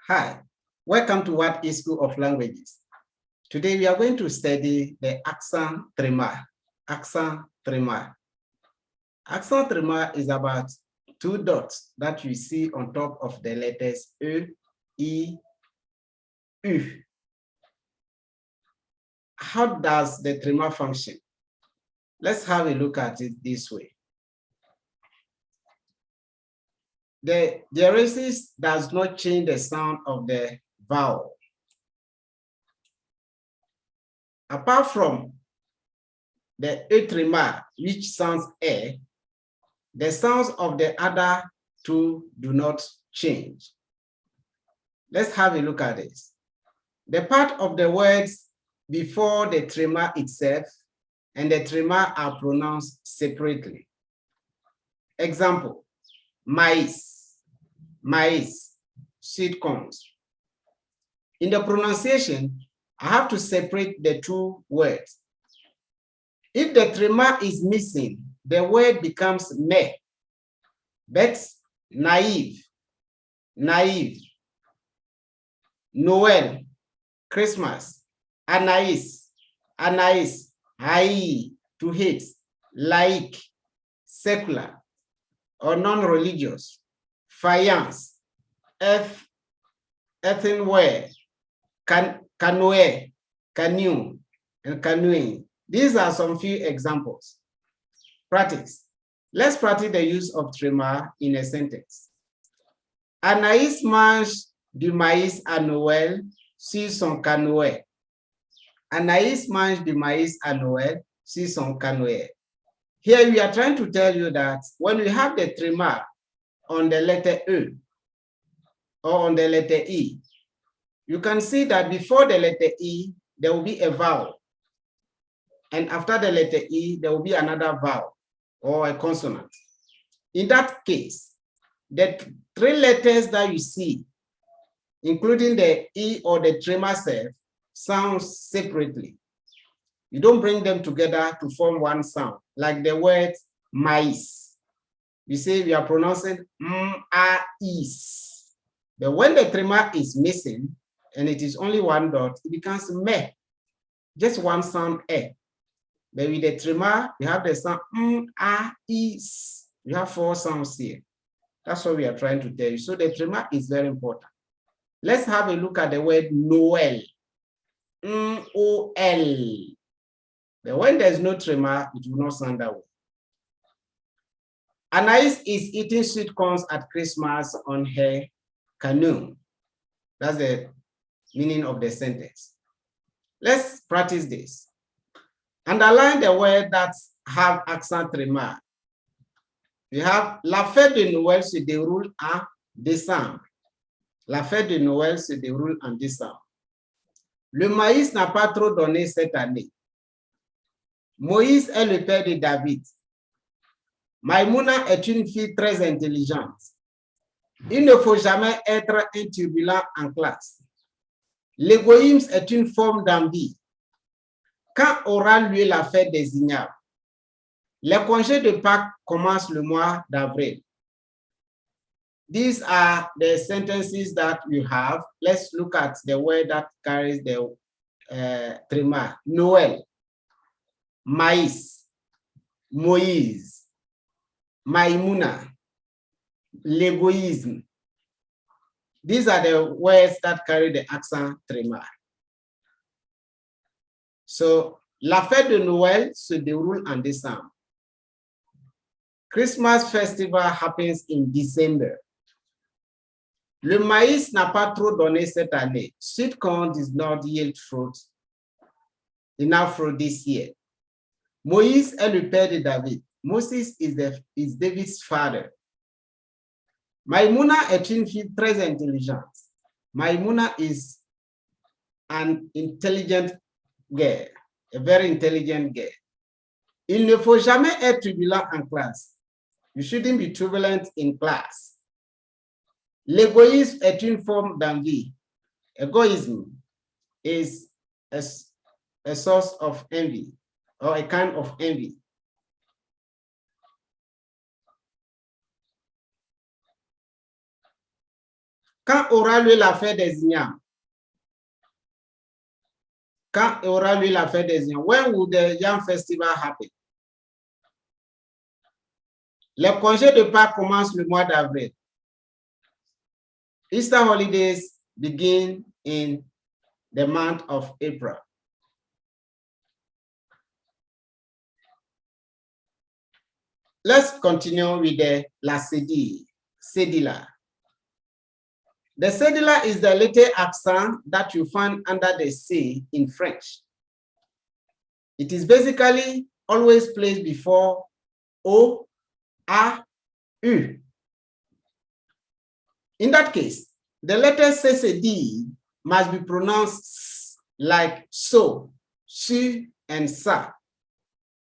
Hi, welcome to What is School of Languages. Today we are going to study the accent trema. Accent trema. Accent trema is about two dots that you see on top of the letters E, I, U. How does the trema function? Let's have a look at it this way. The diaresis does not change the sound of the vowel. Apart from the E trema, which sounds E, the sounds of the other two do not change. Let's have a look at this. The part of the words before the trema itself and the trema are pronounced separately. Example, maize, maize, sweet corns. In the pronunciation, I have to separate the two words. If the trema is missing, the word becomes me. But naive, naive, Noel, Christmas, Anais, Anais, hai, to hate, like, secular, or non-religious, faience, earthenware, canoe, canoe, and canoeing. These are some few examples. Practice. Let's practice the use of trema in a sentence. Anaïs mange du maïs à Noël sur son canoë. Anaïs mange du maïs à Noël sur son canoë. Here we are trying to tell you that when we have the trema on the letter E or on the letter E, you can see that before the letter E, there will be a vowel. And after the letter E, there will be another vowel or a consonant. In that case, the three letters that you see, including the E or the trema self, sounds separately. You don't bring them together to form one sound, like the word mais. We say we are pronouncing is. But when the trema is missing and it is only one dot, it becomes me, just one sound e. But with the trema, we have the sound is. We have four sounds here. That's what we are trying to tell you. So the trema is very important. Let's have a look at the word Noel. N-O-L. But when there's no trema, it will not sound that way. Anais is eating sweet corns at Christmas on her canoe. That's the meaning of the sentence. Let's practice this. Underline the word that have accent trema. We have la fête de Noël se déroule en décembre. La fête de Noël se déroule en décembre. Le maïs n'a pas trop donné cette année. Moïse est le père de David. Maïmouna est une fille très intelligente. Il ne faut jamais être un turbulent en classe. L'égoïsme est une forme d'envie. Quand aura lieu la fête des ignares? Les congés de Pâques commencent le mois d'avril. These are the sentences that you have. Let's look at the word that carries the trema. Noël, maïs, Moïse, Maïmouna, l'égoïsme. These are the words that carry the accent trema. So, la fête de Noël se déroule en décembre. Christmas festival happens in December. Le maïs n'a pas trop donné cette année. Sweet corn does not yield fruit, enough fruit this year. Moïse est le père de David. Moses is David's father. Maïmouna est une fille très intelligente. Maïmouna is an intelligent girl, a very intelligent girl. Il ne faut jamais être turbulent en classe. You shouldn't be turbulent in class. L'égoïsme est une forme d'envie. Egoism is a source of envy or a kind of envy. Quand aura lieu la fête des ignames? Quand aura lieu la fête des ignames? When will the Yam Festival happen? Les congés de Pâques commencent le mois d'avril. Easter holidays begin in the month of April. Let's continue with la Cedille, Cedille. The Cedille is the little accent that you find under the C in French. It is basically always placed before O, A, U. In that case, the letter Cedille must be pronounced like so, su, and sa.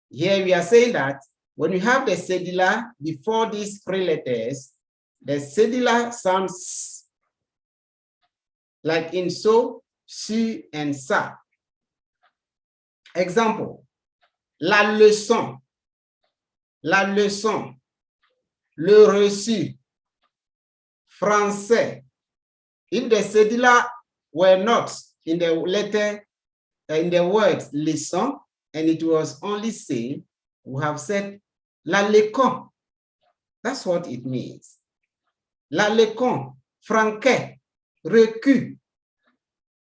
Here we are saying that when you have the Cedille before these three letters, the Cedille sounds like in so, su, and sa. Example, la leçon, le reçu, français. If the Cedille were not in the letter, in the word leçon, and it was only say, we have said la lecon. That's what it means. La lecon, franquet, recu.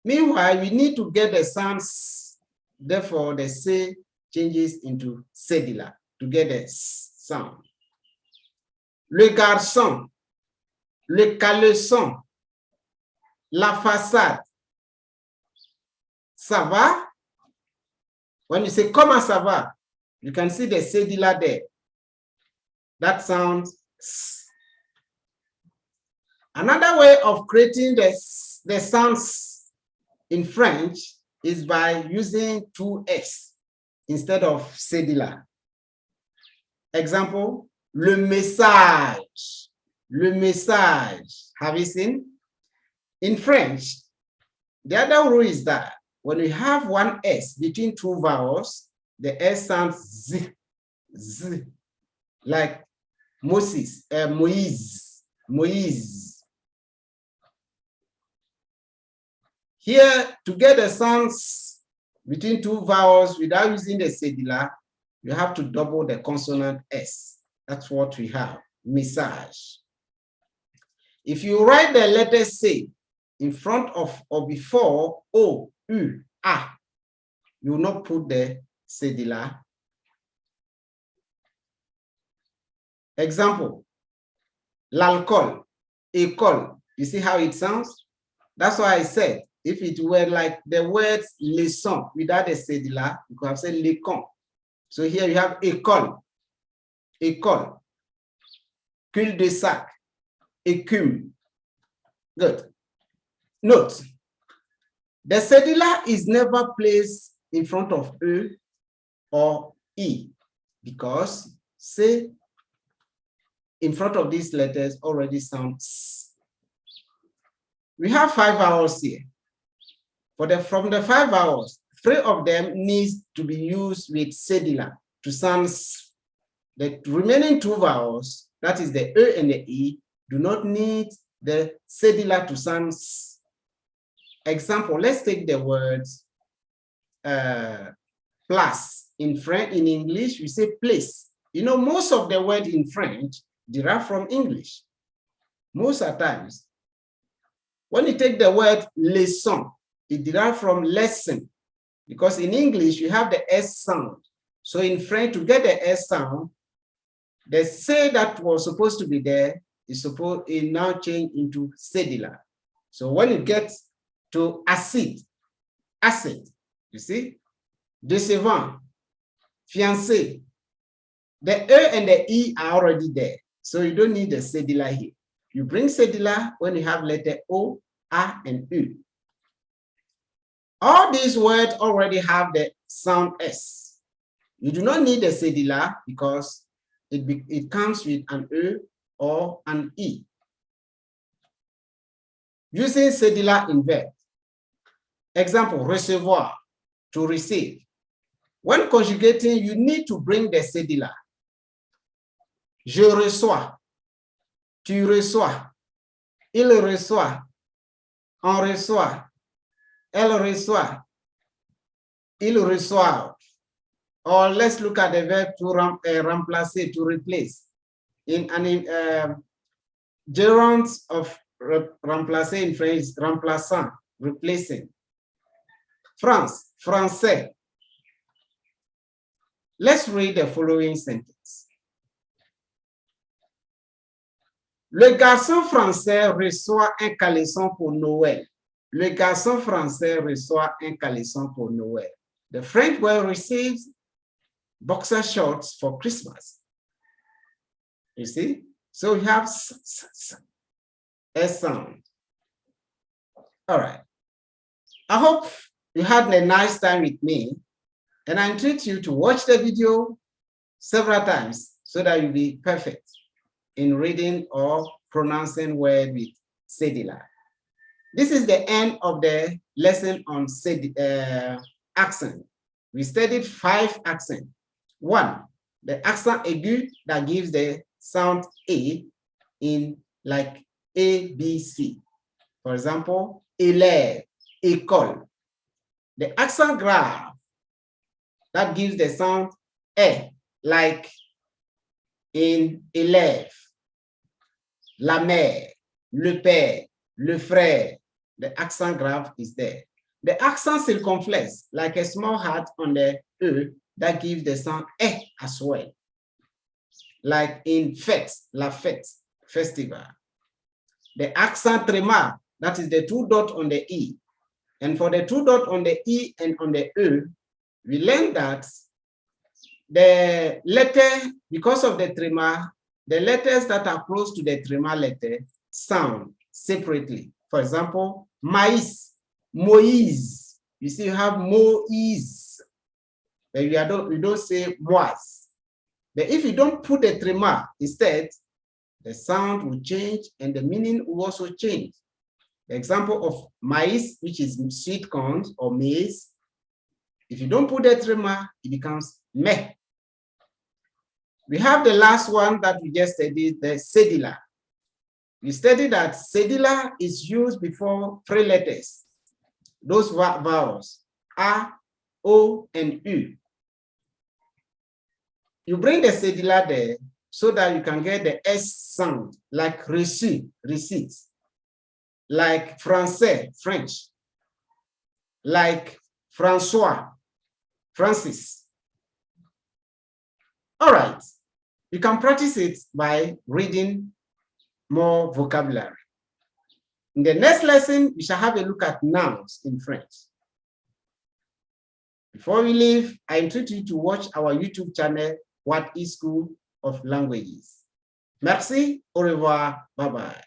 Meanwhile, we need to get the sounds. Therefore, the C changes into Cedille to get the sound. Le garçon, le caleçon, la façade. Ça va? When you say comment ça va, you can see the Cedille there. That sounds S. Another way of creating the sounds in French is by using two S instead of Cedille. Example, le message. Le message. Have you seen? In French, the other rule is that when we have one S between two vowels, the S sounds Z, Z, like Moses, Moise, Moise. Here, to get the sounds between two vowels without using the Cedille, you have to double the consonant S. That's what we have, message. If you write the letter C in front of or before O, U, A, you will not put the Cedille. Example, l'alcool, école. You see how it sounds? That's why I said, if it were like the words leçon without the Cedille, you could have said l'écon. So here you have école, école, cul-de-sac, écume. Good. Note, the Cedille is never placed in front of E or E because C in front of these letters already sounds. We have 5 vowels here. From the 5 vowels, 3 of them needs to be used with Cedille to sound S. The remaining 2 vowels, that is the E and the E, do not need the Cedille to sound S. Example, let's take the words place. In English, we say place. You know, most of the words in French derive from English. Most of the times. When you take the word leçon, it derives from lesson. Because in English, you have the S sound. So in French, to get the S sound, the C that was supposed to be there is now changed into Cedille. So when it gets to acid, you see, décevant, fiancé, the E and the E are already there. So you don't need the Cedille here. You bring Cedille when you have letter O, A, and U. All these words already have the sound S. You do not need the Cedille because it comes with an E or an E. Using Cedille in verb. Example, recevoir, to receive. When conjugating, you need to bring the Cedille. Je reçois, tu reçois, il reçoit, On reçoit. Elle reçoit. Il reçoit. Or let's look at the verb to remplacer, to replace. In an gerund of remplacer in French, remplaçant, replacing. France, français. Let's read the following sentence. Le garçon français reçoit un caleçon pour Noël. Le garçon français reçoit un caleçon pour Noël. The French boy receives boxer shorts for Christmas. You see? So we have a sound. All right. I hope you had a nice time with me, and I entreat you to watch the video several times so that you'll be perfect in reading or pronouncing words with Cedille. This is the end of the lesson on accent. We studied 5 accents. 1, the accent aigu that gives the sound A in like A, B, C. For example, élève, école. The accent grave that gives the sound E, like in élève, la mère, le père, le frère. The accent grave is there. The accent circumflex, like a small heart on the E, that gives the sound E as well. Like in fête, la fête, festival. The accent Trema, that is the 2 dots on the E. And for the 2 dots on the E and on the E, we learned that the letter, because of the Trema, the letters that are close to the Trema letter sound separately. For example, maïs, Moïse. You see, you have Moïse. But you don't say moise. But if you don't put the Trema instead, the sound will change and the meaning will also change. The example of maïs, which is sweet corn or maize, if you don't put the Trema, it becomes meh. We have the last one that we just studied, the Cedille. We studied that Cedille is used before 3 letters. Those vowels, A, O, and U. You bring the Cedille there so that you can get the S sound, like reçu, receipt, like français, French, like François, Francis. All right, you can practice it by reading more vocabulary. In the next lesson, we shall have a look at nouns in French. Before we leave, I entreat you to watch our YouTube channel, What is School of Languages. Merci, au revoir, bye-bye.